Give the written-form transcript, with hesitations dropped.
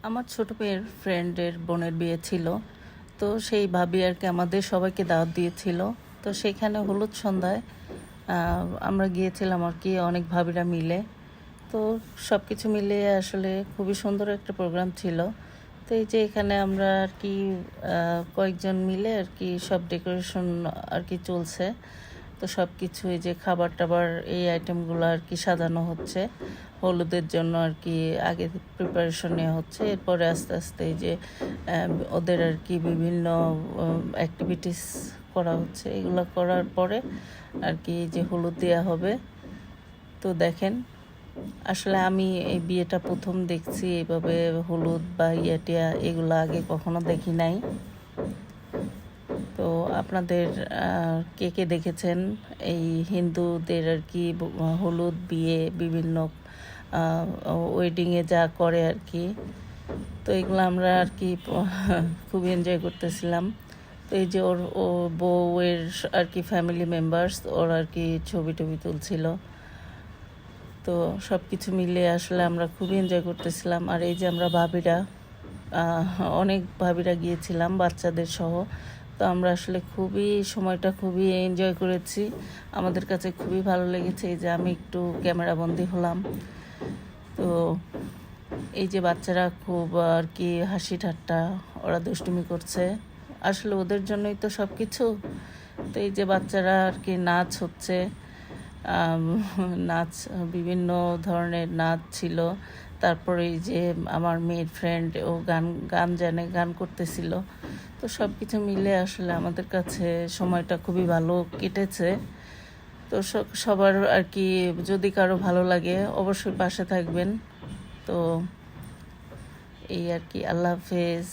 আমার ছোট মেয়ের ফ্রেন্ডের বোনের বিয়ে ছিল। তো সেই ভাবি আর কি আমাদের সবাইকে দাওয়াত দিয়েছিল। তো সেখানে হলুদ সন্ধ্যায় আমরা গিয়েছিলাম আর কি অনেক ভাবিরা মিলে। তো সব কিছু মিলিয়ে আসলে খুবই সুন্দর একটা প্রোগ্রাম ছিল। তো এই যে এখানে আমরা আর কি কয়েকজন মিলে আর কি সব ডেকোরেশন আর কি চলছে। তো সব কিছু এই যে খাবার টাবার এই আইটেমগুলো আর কি সাজানো হচ্ছে হলুদের জন্য আর কি আগে প্রিপারেশন নেওয়া হচ্ছে। এরপরে আস্তে আস্তে এই যে ওদের আর কি বিভিন্ন অ্যাক্টিভিটিস করা হচ্ছে। এগুলো করার পরে আর কি যে হলুদ দেওয়া হবে। তো দেখেন, আসলে আমি এই বিয়েটা প্রথম দেখছি এইভাবে হলুদ বা টিয়া এগুলো আগে কখনো দেখি নাই। তো আপনাদের কে কে দেখেছেন এই হিন্দুদের আর কি হলুদ বিয়ে বিভিন্ন ওয়েডিংয়ে যা করে আর কি। তো এগুলো আমরা আর কি খুব এনজয় করতেছিলাম। তো এই যে ও বউয়ের আর কি ফ্যামিলি মেম্বার্স ওরা আর কি ছবি টবি তুলছিল। তো সব কিছু মিলে আসলে আমরা খুবই এনজয় করতেছিলাম। আর এই যে আমরা ভাবিরা অনেক ভাবিরা গিয়েছিলাম বাচ্চাদের সহ। তো আমরা আসলে সময়টা খুবই এনজয় করেছি। আমাদের কাছে খুবই ভালো লেগেছে এই যে আমি একটু ক্যামেরাবন্দি হলাম। তো এই যে বাচ্চারা খুব আর কি হাসি ঠাট্টা, ওরা দুষ্টুমি করছে। আসলে ওদের জন্যই তো সব কিছু। তো এই যে বাচ্চারা আর কি নাচ হচ্ছে, নাচ বিভিন্ন ধরনের নাচ ছিল। তারপরে এই যে আমার মেয়ের ফ্রেন্ড ও গান গান জানে, গান করতেছিল। তো সব কিছু মিলে আসলে আমাদের কাছে সময়টা খুবই ভালো কেটেছে। তো সবার আর কি যদি কারো ভালো লাগে অবশ্যই পাশে থাকবেন। তো এই আর কি, আল্লাহ হাফেজ।